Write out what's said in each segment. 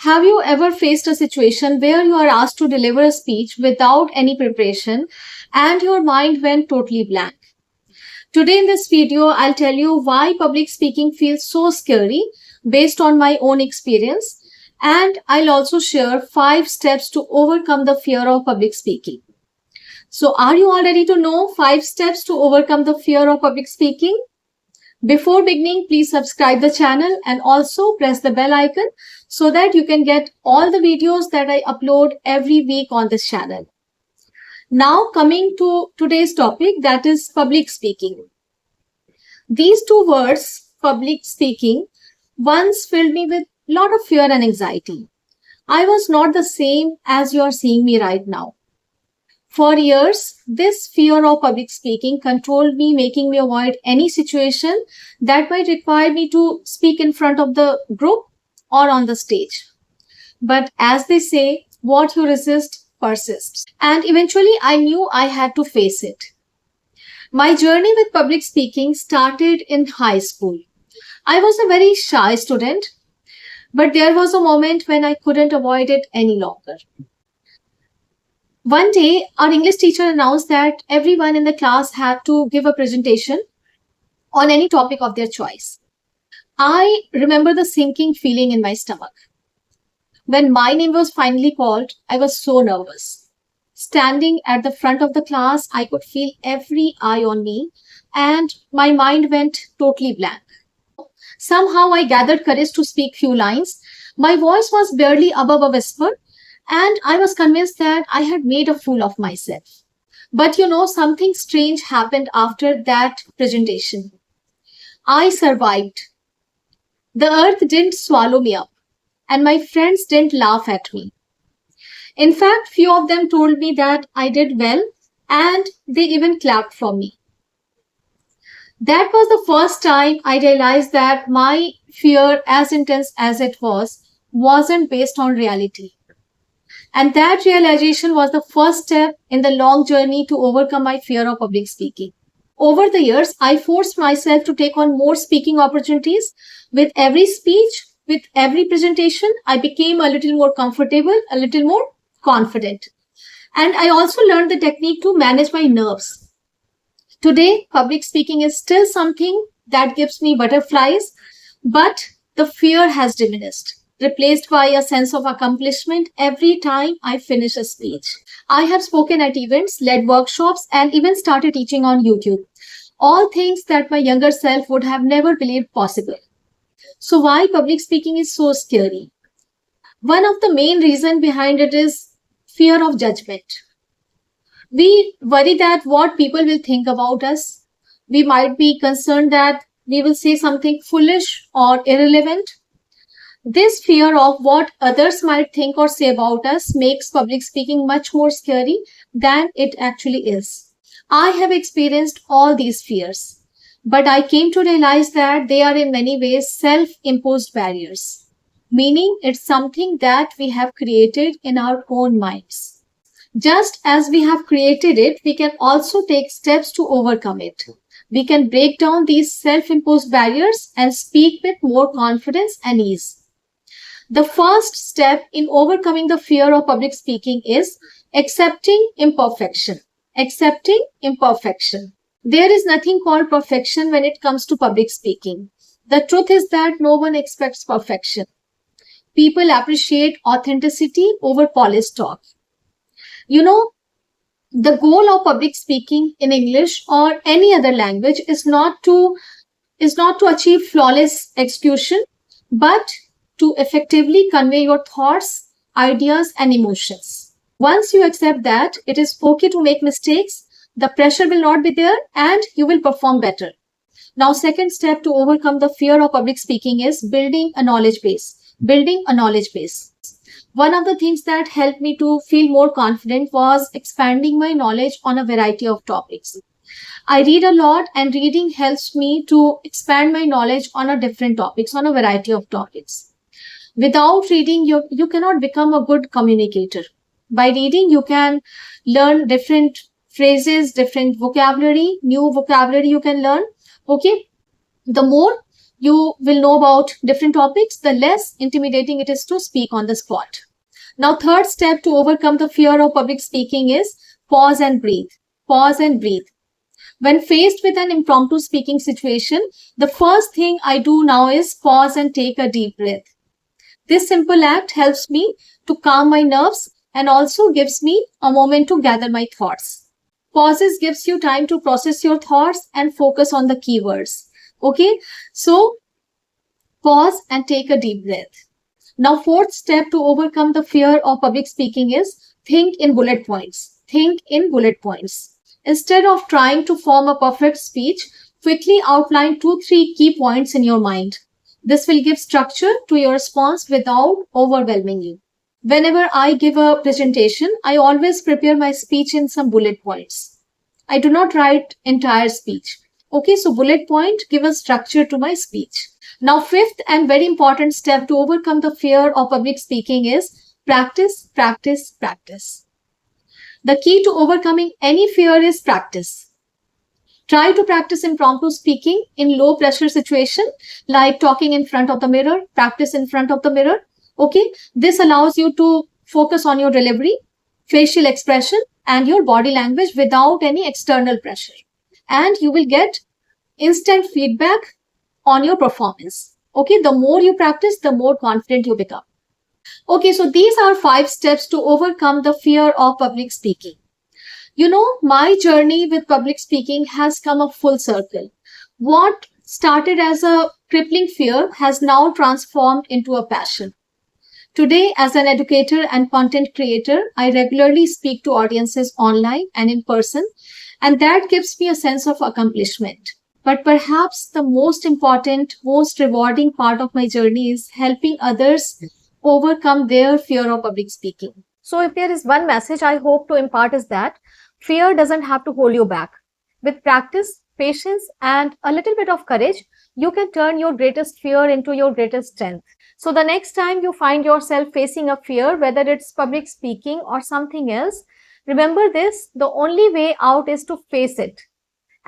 Have you ever faced a situation where you are asked to deliver a speech without any preparation and your mind went totally blank? Today in this video, I'll tell you why public speaking feels so scary based on my own experience, and I'll also share 5 steps to overcome the fear of public speaking. So, are you all ready to know 5 steps to overcome the fear of public speaking? Before beginning, please subscribe the channel and also press the bell icon so that you can get all the videos that I upload every week on this channel. Now coming to today's topic, that is public speaking. These two words, public speaking, once filled me with a lot of fear and anxiety. I was not the same as you are seeing me right now. For years, this fear of public speaking controlled me, making me avoid any situation that might require me to speak in front of the group or on the stage. But as they say, what you resist persists. And eventually, I knew I had to face it. My journey with public speaking started in high school. I was a very shy student, but there was a moment when I couldn't avoid it any longer. One day, our English teacher announced that everyone in the class had to give a presentation on any topic of their choice. I remember the sinking feeling in my stomach. When my name was finally called, I was so nervous. Standing at the front of the class, I could feel every eye on me and my mind went totally blank. Somehow I gathered courage to speak few lines. My voice was barely above a whisper, and I was convinced that I had made a fool of myself. But something strange happened after that presentation. I survived. The earth didn't swallow me up, and my friends didn't laugh at me. In fact, few of them told me that I did well, and they even clapped for me. That was the first time I realized that my fear, as intense as it was, wasn't based on reality. And that realization was the first step in the long journey to overcome my fear of public speaking. Over the years, I forced myself to take on more speaking opportunities. With every speech, with every presentation, I became a little more comfortable, a little more confident. And I also learned the technique to manage my nerves. Today, public speaking is still something that gives me butterflies, but the fear has diminished, replaced by a sense of accomplishment every time I finish a speech. I have spoken at events, led workshops, and even started teaching on YouTube. All things that my younger self would have never believed possible. So why public speaking is so scary? One of the main reasons behind it is fear of judgment. We worry that what people will think about us. We might be concerned that we will say something foolish or irrelevant. This fear of what others might think or say about us makes public speaking much more scary than it actually is. I have experienced all these fears, but I came to realize that they are in many ways self-imposed barriers, meaning it's something that we have created in our own minds. Just as we have created it, we can also take steps to overcome it. We can break down these self-imposed barriers and speak with more confidence and ease. The first step in overcoming the fear of public speaking is accepting imperfection. Accepting imperfection. There is nothing called perfection when it comes to public speaking. The truth is that no one expects perfection. People appreciate authenticity over polished talk. The goal of public speaking in English or any other language is not to achieve flawless execution, but to effectively convey your thoughts, ideas, and emotions. Once you accept that it is okay to make mistakes, the pressure will not be there and you will perform better. Now, second step to overcome the fear of public speaking is building a knowledge base. Building a knowledge base. One of the things that helped me to feel more confident was expanding my knowledge on a variety of topics. I read a lot, and reading helps me to expand my knowledge on a different topics, on a variety of topics. Without reading, you cannot become a good communicator. By reading, you can learn different phrases, different vocabulary, new vocabulary you can learn. Okay. The more you will know about different topics, the less intimidating it is to speak on the spot. Now, third step to overcome the fear of public speaking is pause and breathe. Pause and breathe. When faced with an impromptu speaking situation, the first thing I do now is pause and take a deep breath. This simple act helps me to calm my nerves and also gives me a moment to gather my thoughts. Pauses gives you time to process your thoughts and focus on the keywords. Okay, so pause and take a deep breath. Now, fourth step to overcome the fear of public speaking is think in bullet points. Think in bullet points. Instead of trying to form a perfect speech, quickly outline 2-3 key points in your mind. This will give structure to your response without overwhelming you. Whenever I give a presentation, I always prepare my speech in some bullet points. I do not write entire speech. Okay, so bullet point give a structure to my speech. Now, fifth and very important step to overcome the fear of public speaking is practice, practice, practice. The key to overcoming any fear is practice. Try to practice impromptu speaking in low pressure situation like talking in front of the mirror, practice in front of the mirror. Okay, this allows you to focus on your delivery, facial expression and your body language without any external pressure. And you will get instant feedback on your performance. Okay, the more you practice, the more confident you become. Okay, so these are 5 steps to overcome the fear of public speaking. You know, my journey with public speaking has come a full circle. What started as a crippling fear has now transformed into a passion. Today, as an educator and content creator, I regularly speak to audiences online and in person, and that gives me a sense of accomplishment. But perhaps the most important, most rewarding part of my journey is helping others overcome their fear of public speaking. So, if there is one message I hope to impart is that fear doesn't have to hold you back. With practice, patience, and a little bit of courage, you can turn your greatest fear into your greatest strength. So, the next time you find yourself facing a fear, whether it's public speaking or something else, remember this: the only way out is to face it.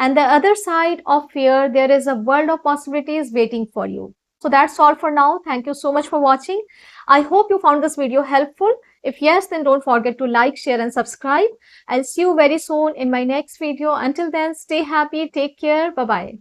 And the other side of fear, there is a world of possibilities waiting for you. So that's all for now. Thank you so much for watching. I hope you found this video helpful. If yes, then don't forget to like, share and subscribe. I'll see you very soon in my next video. Until then, stay happy, take care, bye-bye.